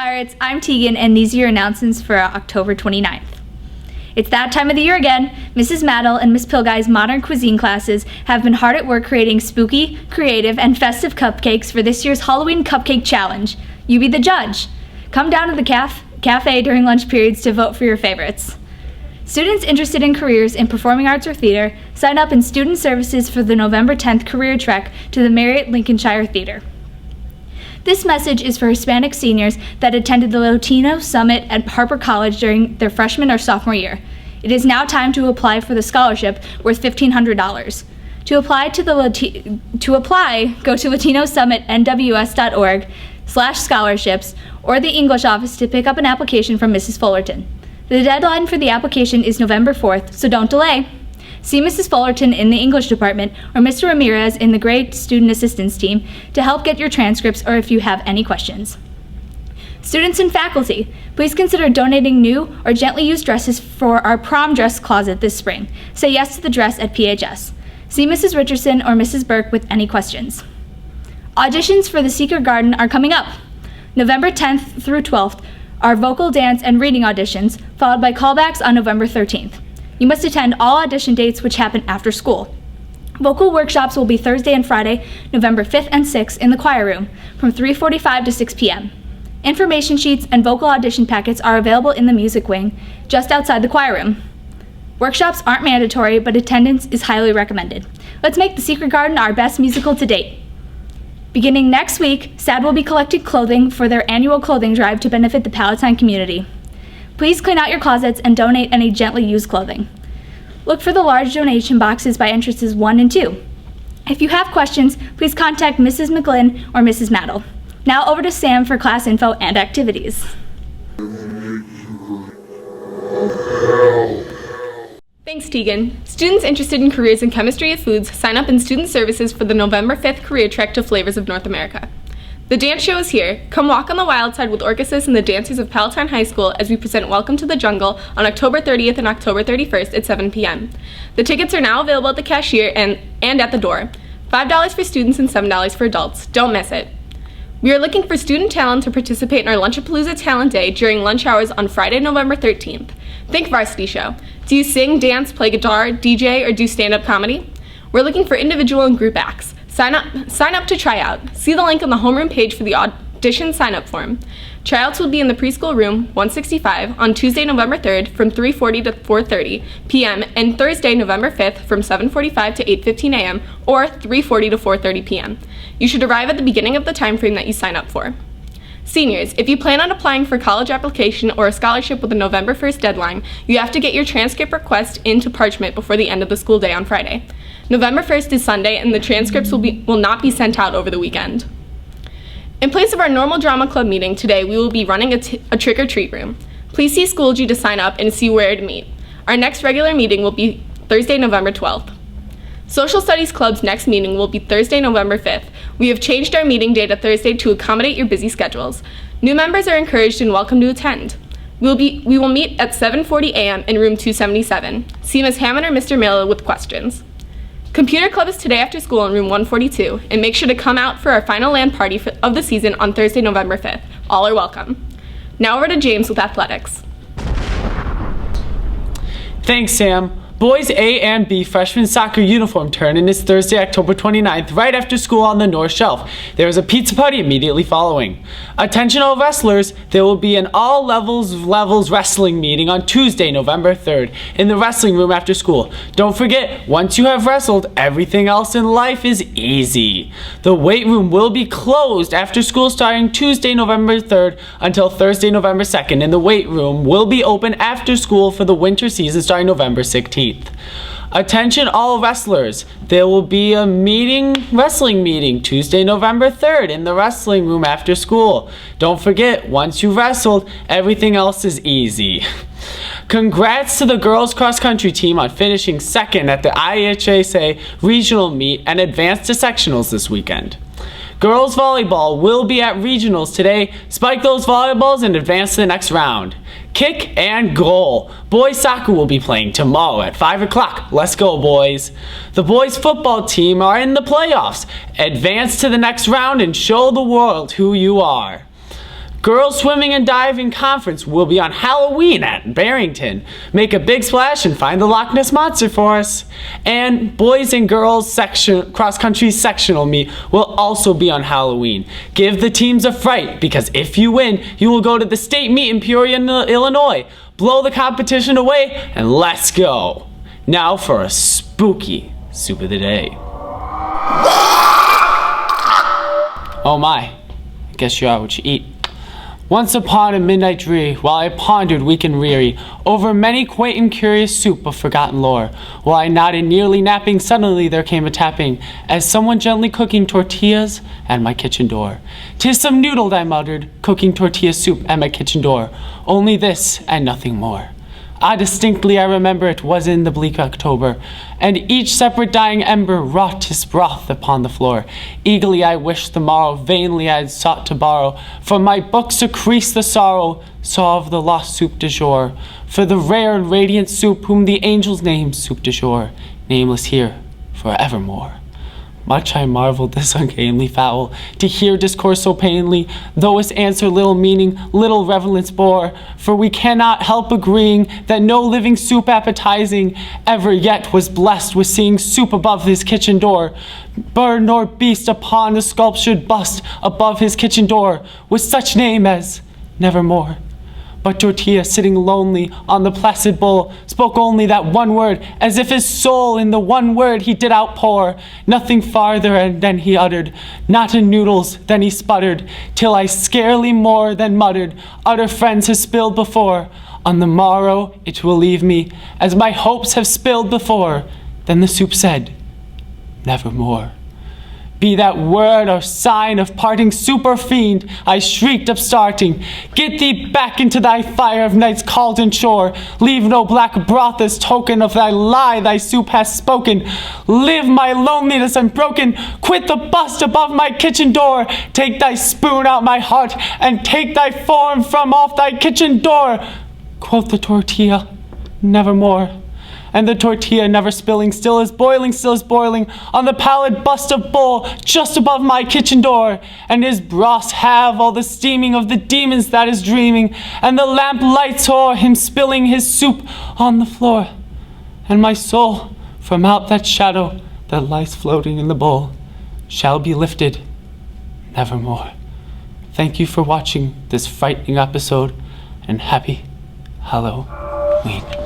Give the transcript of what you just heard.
Pirates, I'm Tegan, and these are your announcements for October 29th. It's that time of the year again. Mrs. Maddle and Miss Pilguy's modern cuisine classes have been hard at work creating spooky, creative, and festive cupcakes for this year's Halloween Cupcake Challenge. You be the judge. Come down to the cafe during lunch periods to vote for your favorites. Students interested in careers in performing arts or theater sign up in student services for the November 10th career trek to the Marriott Lincolnshire Theater. This message is for Hispanic seniors that attended the Latino Summit at Harper College during their freshman or sophomore year. It is now time to apply for the scholarship worth $1,500. To apply, go to latinosummitnws.org/scholarships or the English office to pick up an application from Mrs. Fullerton. The deadline for the application is November 4th, so don't delay. See Mrs. Fullerton in the English department or Mr. Ramirez in the grade student assistance team to help get your transcripts or if you have any questions. Students and faculty, please consider donating new or gently used dresses for our prom dress closet this spring. Say yes to the dress at PHS. See Mrs. Richardson or Mrs. Burke with any questions. Auditions for the Secret Garden are coming up. November 10th through 12th are vocal, dance, and reading auditions, followed by callbacks on November 13th. You must attend all audition dates which happen after school. Vocal workshops will be Thursday and Friday, November 5th and 6th in the choir room from 3:45 to 6 p.m. Information sheets and vocal audition packets are available in the music wing just outside the choir room. Workshops aren't mandatory, but attendance is highly recommended. Let's make The Secret Garden our best musical to date. Beginning next week, SAD will be collecting clothing for their annual clothing drive to benefit the Palatine community. Please clean out your closets and donate any gently used clothing. Look for the large donation boxes by entrances 1 and 2. If you have questions, please contact Mrs. McGlynn or Mrs. Maddle. Now over to Sam for class info and activities. Thanks, Tegan. Students interested in careers in chemistry and foods sign up in student services for the November 5th career trek to Flavors of North America. The dance show is here. Come walk on the wild side with Orchesis and the dancers of Palatine High School as we present Welcome to the Jungle on October 30th and October 31st at 7 p.m. The tickets are now available at the cashier and at the door. $5 for students and $7 for adults. Don't miss it. We are looking for student talent to participate in our Lunchapalooza Talent Day during lunch hours on Friday, November 13th. Think varsity show. Do you sing, dance, play guitar, DJ, or do stand-up comedy? We're looking for individual and group acts. Sign up to try out. See the link on the homeroom page for the audition sign-up form. Tryouts will be in the preschool room 165 on Tuesday, November 3rd from 3:40 to 4:30 p.m. and Thursday, November 5th from 7:45 to 8:15 a.m. or 3:40 to 4:30 p.m. You should arrive at the beginning of the time frame that you sign up for. Seniors, if you plan on applying for a college application or a scholarship with a November 1st deadline, you have to get your transcript request into Parchment before the end of the school day on Friday. November 1st is Sunday, and the transcripts will not be sent out over the weekend. In place of our normal drama club meeting today, we will be running a trick-or-treat room. Please see Schoology to sign up and see where to meet. Our next regular meeting will be Thursday, November 12th. Social Studies Club's next meeting will be Thursday, November 5th. We have changed our meeting day to Thursday to accommodate your busy schedules. New members are encouraged and welcome to attend. We will meet at 7:40 a.m. in room 277. See Ms. Hammond or Mr. Miller with questions. Computer Club is today after school in room 142, and make sure to come out for our final LAN party of the season on Thursday, November 5th. All are welcome. Now over to James with athletics. Thanks, Sam. Boys A and B freshman soccer uniform turn-in is Thursday, October 29th, right after school on the North Shelf. There is a pizza party immediately following. Attention all wrestlers, there will be an all levels wrestling meeting on Tuesday, November 3rd, in the wrestling room after school. Don't forget, once you have wrestled, everything else in life is easy. The weight room will be closed after school starting Tuesday, November 3rd until Thursday, November 2nd, and the weight room will be open after school for the winter season starting November 16th. Attention all wrestlers, there will be a wrestling meeting Tuesday, November 3rd in the wrestling room after school. Don't forget, once you've wrestled, everything else is easy. Congrats to the girls cross country team on finishing second at the IHSA regional meet and advanced to sectionals this weekend. Girls volleyball will be at regionals today. Spike those volleyballs and advance to the next round. Kick and goal. Boys soccer will be playing tomorrow at 5 o'clock. Let's go, boys. The boys football team are in the playoffs. Advance to the next round and show the world who you are. Girls Swimming and Diving Conference will be on Halloween at Barrington. Make a big splash and find the Loch Ness Monster for us. And boys and girls cross-country sectional meet will also be on Halloween. Give the teams a fright, because if you win, you will go to the state meet in Peoria, Illinois. Blow the competition away and let's go. Now for a spooky soup of the day. Oh my, I guess you are what you eat. Once upon a midnight dreary, while I pondered weak and weary over many quaint and curious soup of forgotten lore, while I nodded nearly napping, suddenly there came a tapping, as someone gently cooking tortillas at my kitchen door. "'Tis some noodled," I muttered, "cooking tortilla soup at my kitchen door. Only this and nothing more." Distinctly I remember it was in the bleak October, and each separate dying ember wrought his wrath upon the floor. Eagerly I wished the morrow, vainly I had sought to borrow from my books to crease the sorrow, saw of the lost soup du jour, for the rare and radiant soup whom the angels name soup du jour, nameless here for evermore. Much I marveled this ungainly fowl, to hear discourse so plainly, though its answer little meaning, little relevance bore. For we cannot help agreeing that no living soup appetizing ever yet was blessed with seeing soup above his kitchen door. Bird nor beast upon the sculptured bust above his kitchen door, with such name as Nevermore. But Tortilla, sitting lonely on the placid bowl, spoke only that one word, as if his soul in the one word he did outpour. Nothing farther, and then he uttered, not in noodles, then he sputtered, till I scarcely more than muttered, utter friends have spilled before. On the morrow it will leave me, as my hopes have spilled before. Then the soup said, Nevermore. Be that word or sign of parting soup or fiend, I shrieked upstarting. Get thee back into thy fire of night's cauldron shore. Leave no black broth as token of thy lie thy soup hath spoken. Live my loneliness unbroken. Quit the bust above my kitchen door. Take thy spoon out my heart, and take thy form from off thy kitchen door. Quoth the tortilla, Nevermore. And the tortilla, never spilling, still is boiling on the pallid bust of bull just above my kitchen door. And his broths have all the steaming of the demons that is dreaming, and the lamp lights o'er him spilling his soup on the floor. And my soul, from out that shadow that lies floating in the bowl, shall be lifted nevermore. Thank you for watching this frightening episode, and happy Halloween.